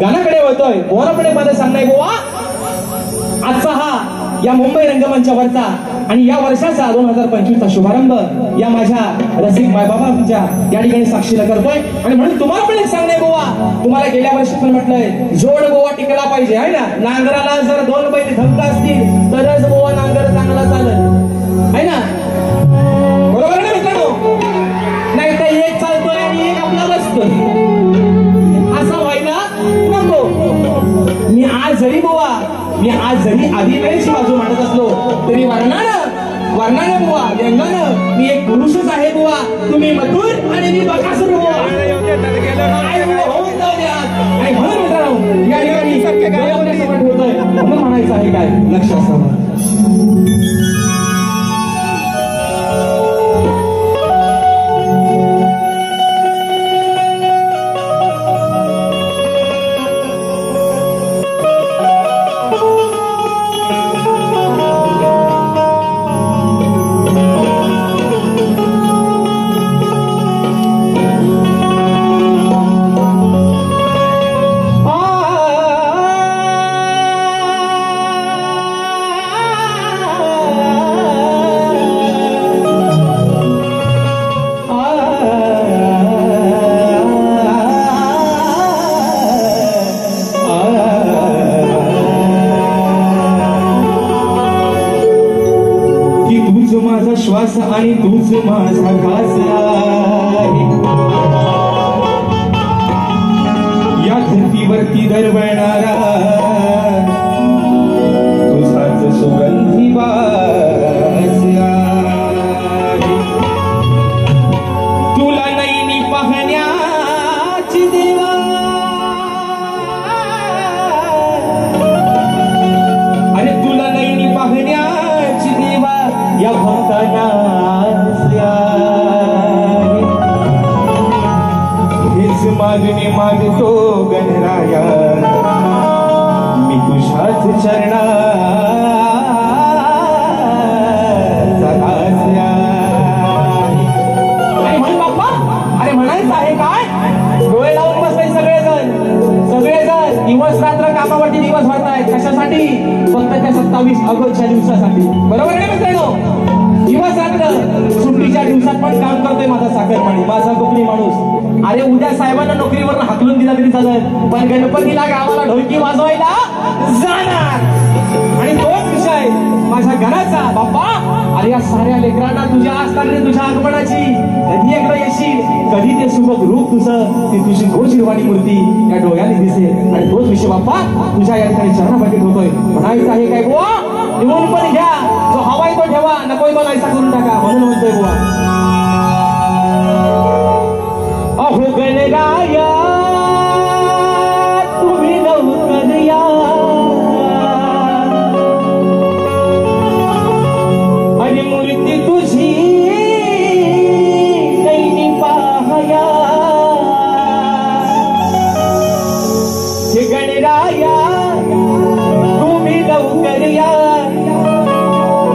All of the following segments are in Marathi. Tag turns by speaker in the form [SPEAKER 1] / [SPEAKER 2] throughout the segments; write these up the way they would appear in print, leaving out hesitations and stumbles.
[SPEAKER 1] गाण्याकडे वळतोय. पूर्णपणे माझं सांगणं आहे बुवा, आजचा हा या मुंबई रंगमंचावरचा आणि या वर्षाचा 2025 चा शुभारंभ या माझ्या रसिक मायबाबांच्या या ठिकाणी साक्षीला करतोय. आणि म्हणून तुम्हाला पण एक सांगणे बुवा, तुम्हाला गेल्या वर्षी पण म्हटलंय जोड बुवा टिकला पाहिजे आहे ना. नांगराला जर 2 बैल धमका असतील तरच बुवा नांगर चांगला चालत आहे ना. बरोबर ना मित्रांनो? नाही तर एक चालतोय आणि एक आपला बसतोय, असं व्हायला नको. मी आज जरी आदिवासी बाजू मांडत असलो तरी वर्णानं बुवा, व्यंगानं मी एक पुरुषच आहे बुवा. तुम्ही मथुर आणि मी बकासूर बुवा. आणि म्हणून मित्रांनो या ठिकाणी होतोय म्हणून म्हणायचं आहे काय लक्ष असावं. श्वास आणि तूच माझा घास आहे. या धरतीवरती दरवळणारा तुझाच सुगंधी वास आहे. तुला नैनी पाहण्याची देवा, अरे तुला नैनी पाहण्याची देवा या भक्तांना हेच मागणी मागतो गणराया मी तुझ्याच चरणाचा दास आहे. आणि म्हण बाप्पा, अरे म्हणायचं आहे काय? डोळे लावून बसले सगळेजण दिवस रात्र कामावरती दिवस भरतायत. कशासाठी? फक्त त्या 27 ऑगस्टच्या दिवसासाठी. बरोबर आहे मित्रांनो? दिवस रात्र सुट्टीच्या दिवसात पण काम करतोय माझा साखरपाणी, माझा कोकणी माणूस. अरे उद्या साहेबांना नोकरीवर हाकलून दिला तरी चालत, पण गणपतीला गावाला ढोलकी वाजवायला जाणार. आणि तोच विषय माझ्या घराचा. बाप्पा, अरे या साऱ्या लेकरांना तुझ्या असताना तुझ्या आगमनाची कधी एकदा येशील, कधी ते सुबक रूप तुझं, ती तुझी गोशिरवाणी मूर्ती या डोळ्याने दिसेल. आणि तोच विषय बाप्पा तुझ्या या ठिकाणी चरणापाठी होतोय. म्हणायचं आहे काय बुवा, निवडून पण घ्या, जो हवाय तो ठेवा, नकोय तो नाहीसा करून टाका. म्हणून म्हणतोय बुवा, अहो गणराया तुम्ही लवकर या, आणि मूर्ती तुझी नैनी पाहया. हे गणराया तुम्ही लवकर या,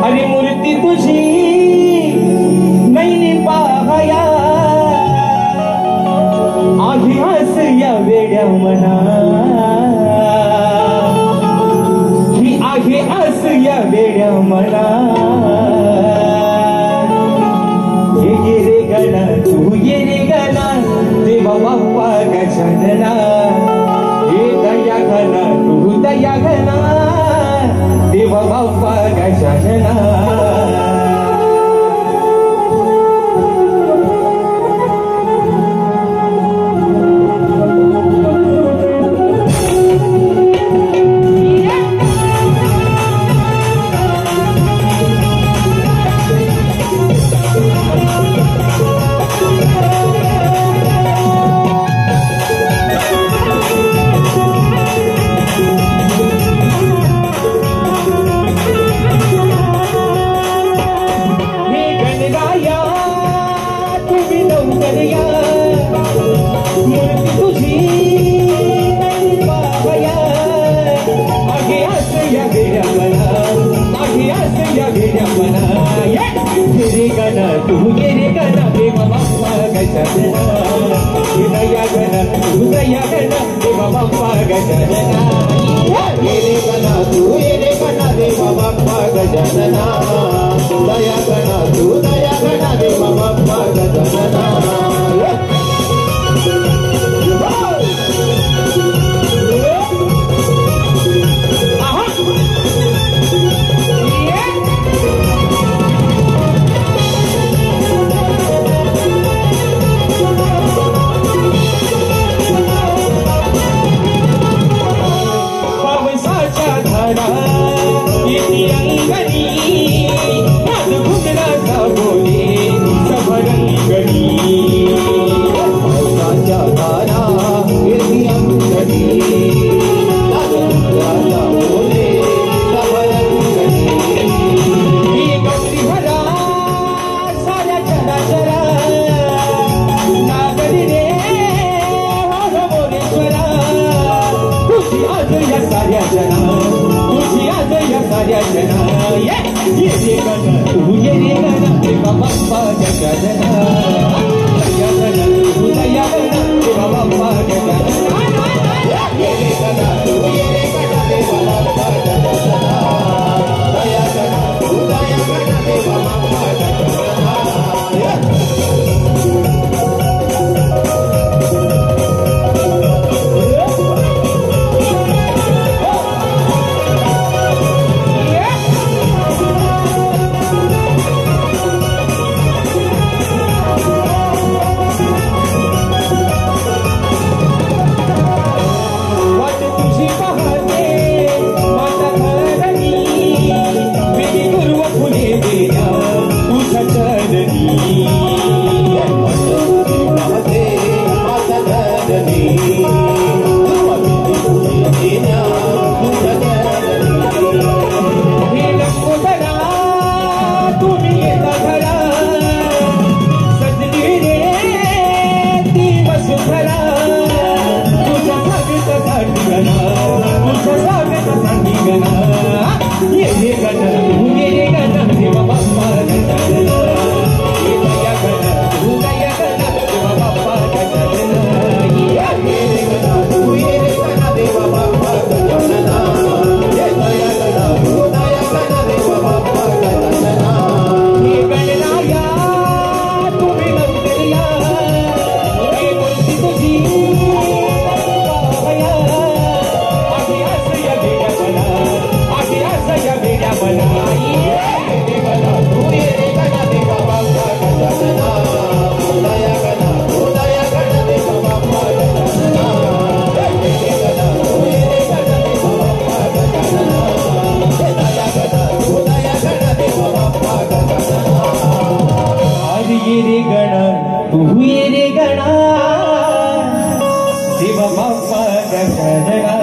[SPEAKER 1] आणि मूर्ती तुझी नैनी पाहया. आधी हस या वेड्या मना, ही आहे हस या वेड्या मना. ये रे गणा तू ये रे गणा, देवा बाप्पा गजानना. ये दया घना तू दया घना, देवा बाप्पा गजानना. गजानना
[SPEAKER 2] ये रे गणा तू ये रे गणा देवा बाप्पा गजानना दया गणा तू दया गणा देवा बाप्पा गजानना
[SPEAKER 1] तू ये रे गणा देवा बाप्पा गजानना